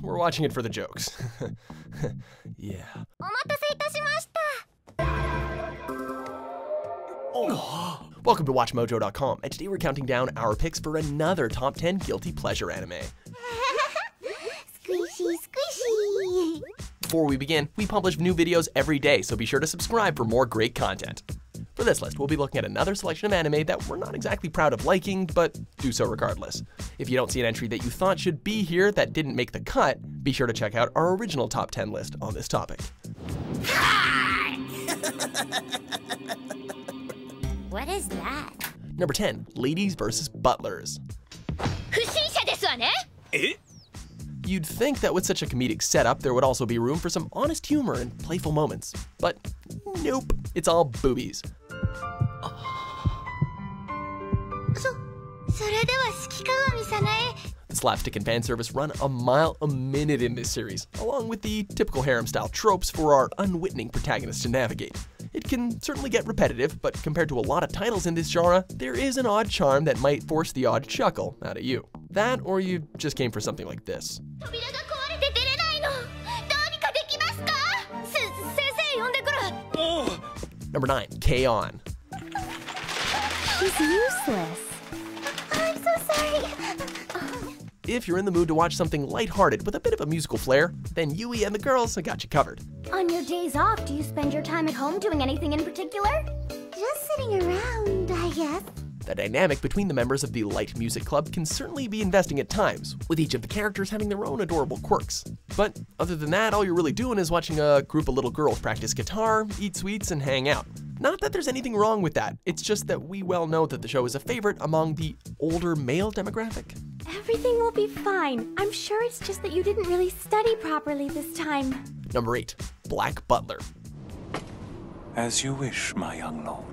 We're watching it for the jokes. Yeah. Oh. Welcome to WatchMojo.com, and today we're counting down our picks for another top 10 guilty pleasure anime. Squishy, squishy. Before we begin, we publish new videos every day, so be sure to subscribe for more great content. For this list, we'll be looking at another selection of anime that we're not exactly proud of liking, but do so regardless. If you don't see an entry that you thought should be here that didn't make the cut, be sure to check out our original top 10 list on this topic. What is that? Number 10, Ladies vs. Butlers. You'd think that with such a comedic setup, there would also be room for some honest humor and playful moments. But nope, it's all boobies. The slapstick and fan service run a mile a minute in this series, along with the typical harem-style tropes for our unwitting protagonists to navigate. It can certainly get repetitive, but compared to a lot of titles in this genre, there is an odd charm that might force the odd chuckle out of you. That, or you just came for something like this. Number 9, K-On! She's useless. I'm so sorry. If you're in the mood to watch something lighthearted with a bit of a musical flair, then Yui and the girls have got you covered. On your days off, do you spend your time at home doing anything in particular? Just sitting around, I guess. The dynamic between the members of the Light Music Club can certainly be investing at times, with each of the characters having their own adorable quirks. But other than that, all you're really doing is watching a group of little girls practice guitar, eat sweets, and hang out. Not that there's anything wrong with that, it's just that we well know that the show is a favorite among the older male demographic. Everything will be fine. I'm sure it's just that you didn't really study properly this time. Number 8, Black Butler. As you wish, my young lord.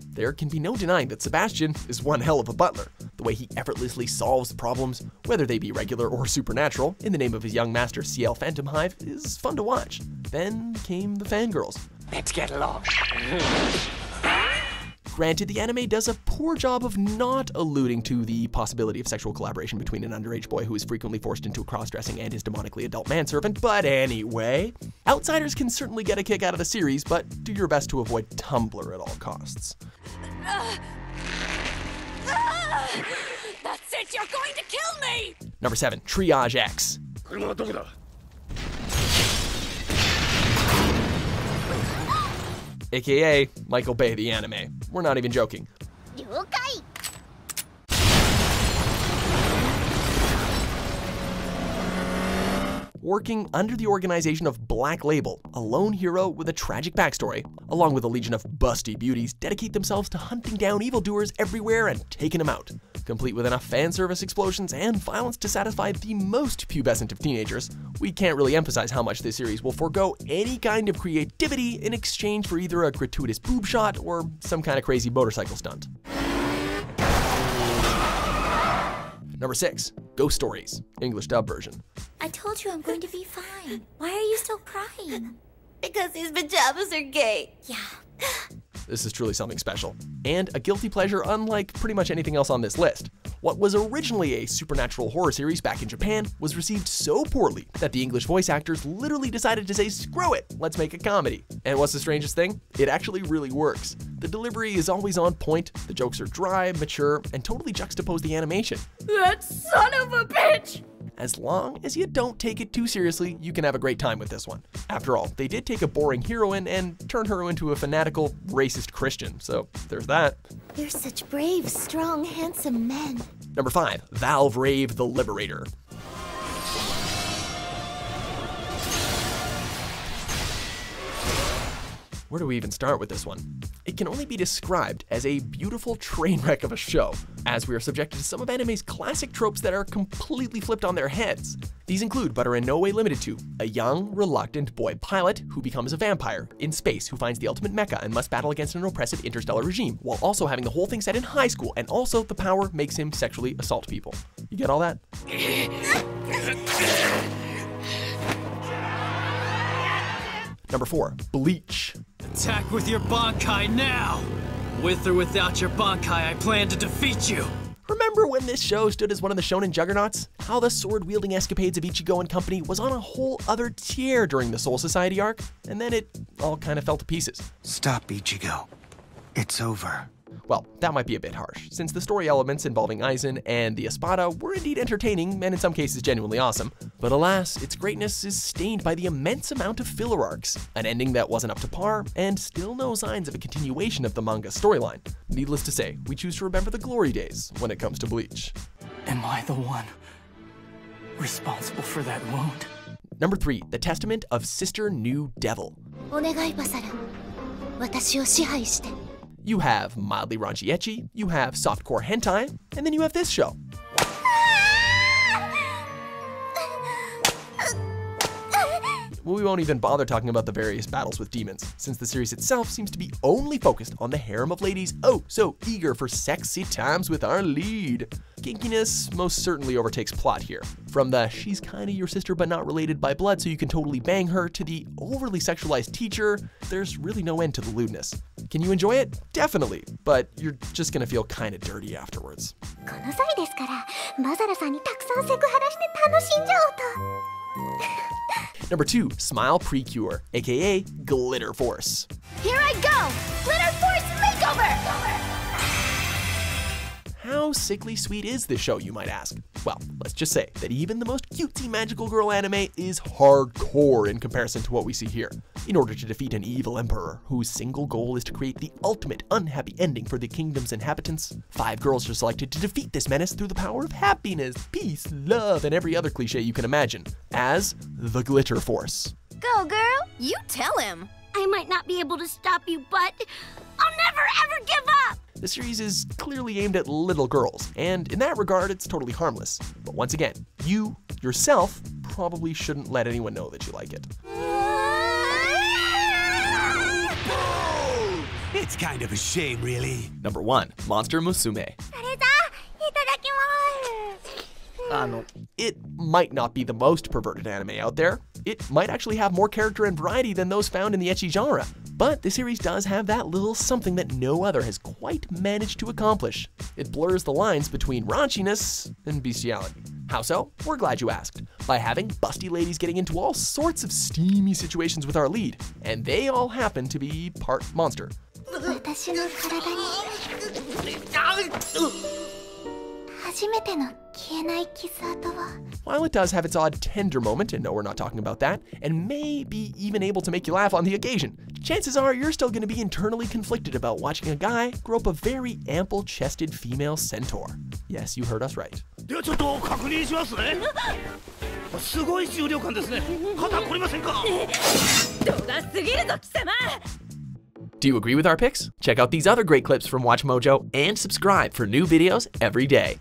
There can be no denying that Sebastian is one hell of a butler. The way he effortlessly solves problems, whether they be regular or supernatural, in the name of his young master CL Phantom Hive, is fun to watch. Then came the fangirls. Let's get lost. Granted, the anime does a poor job of not alluding to the possibility of sexual collaboration between an underage boy who is frequently forced into cross-dressing and his demonically adult manservant, but anyway. Outsiders can certainly get a kick out of the series, but do your best to avoid Tumblr at all costs. That's it, you're going to kill me! Number 7, Triage X. AKA Michael Bay the anime. We're not even joking. Working under the organization of Black Label, a lone hero with a tragic backstory, along with a legion of busty beauties, dedicate themselves to hunting down evildoers everywhere and taking them out. Complete with enough fan service explosions and violence to satisfy the most pubescent of teenagers, we can't really emphasize how much this series will forego any kind of creativity in exchange for either a gratuitous boob shot or some kind of crazy motorcycle stunt. Number 6, Ghost Stories, English dub version. I told you I'm going to be fine. Why are you still crying? Because his pajamas are gay. Yeah. This is truly something special, and a guilty pleasure unlike pretty much anything else on this list. What was originally a supernatural horror series back in Japan was received so poorly that the English voice actors literally decided to say, screw it, let's make a comedy. And what's the strangest thing? It actually really works. The delivery is always on point, the jokes are dry, mature, and totally juxtapose the animation. That son of a bitch! As long as you don't take it too seriously, you can have a great time with this one. After all, they did take a boring heroine and turn her into a fanatical, racist Christian, so there's that. You're such brave, strong, handsome men. Number 5, Valvrave the Liberator. Where do we even start with this one? It can only be described as a beautiful train wreck of a show, as we are subjected to some of anime's classic tropes that are completely flipped on their heads. These include, but are in no way limited to, a young, reluctant boy pilot who becomes a vampire in space who finds the ultimate mecha and must battle against an oppressive interstellar regime, while also having the whole thing set in high school, and also the power makes him sexually assault people. You get all that? Number 4, Bleach. Attack with your Bankai now! With or without your Bankai, I plan to defeat you! Remember when this show stood as one of the shonen juggernauts? How the sword-wielding escapades of Ichigo and company was on a whole other tier during the Soul Society arc, and then it all kind of fell to pieces. Stop, Ichigo. It's over. Well, that might be a bit harsh, since the story elements involving Aizen and the Espada were indeed entertaining and in some cases genuinely awesome. But alas, its greatness is stained by the immense amount of filler arcs, an ending that wasn't up to par, and still no signs of a continuation of the manga storyline. Needless to say, we choose to remember the glory days when it comes to Bleach. Am I the one responsible for that wound? Number 3, The Testament of Sister New Devil. お願いバサラ。私を支配して。 You have mildly raunchy ecchi, you have softcore hentai, and then you have this show. Well, we won't even bother talking about the various battles with demons, since the series itself seems to be only focused on the harem of ladies oh so eager for sexy times with our lead. Kinkiness most certainly overtakes plot here. From the she's kinda your sister but not related by blood so you can totally bang her to the overly sexualized teacher, there's really no end to the lewdness. Can you enjoy it? Definitely, but you're just gonna feel kinda dirty afterwards. この際ですから、バサラさんにたくさんセクハラして楽しんじゃおうと。 Number 2, Smile PreCure, aka Glitter Force. Here I go! Glitter Force Makeover! How sickly sweet is this show, you might ask? Well, let's just say that even the most cutesy magical girl anime is hardcore in comparison to what we see here. In order to defeat an evil emperor whose single goal is to create the ultimate unhappy ending for the kingdom's inhabitants, 5 girls are selected to defeat this menace through the power of happiness, peace, love, and every other cliche you can imagine, as the Glitter Force. Go, girl! You tell him! I might not be able to stop you, but I'll never ever give up! The series is clearly aimed at little girls, and in that regard, it's totally harmless. But once again, you, yourself, probably shouldn't let anyone know that you like it. It's kind of a shame, really. Number 1, Monster Musume. It might not be the most perverted anime out there. It might actually have more character and variety than those found in the ecchi genre. But the series does have that little something that no other has quite managed to accomplish. It blurs the lines between raunchiness and bestiality. How so? We're glad you asked. By having busty ladies getting into all sorts of steamy situations with our lead, and they all happen to be part monster. 私の体に初めての消えないキス跡は While it does have its odd tender moment, and no, we're not talking about that, and may be even able to make you laugh on the occasion, chances are you're still going to be internally conflicted about watching a guy grow up a very ample-chested female centaur. Yes, you heard us right. ではちょっと確認しますね。すごい重量感ですね。肩こりませんか？どうだすぎるぞ貴様！ Do you agree with our picks? Check out these other great clips from WatchMojo and subscribe for new videos every day.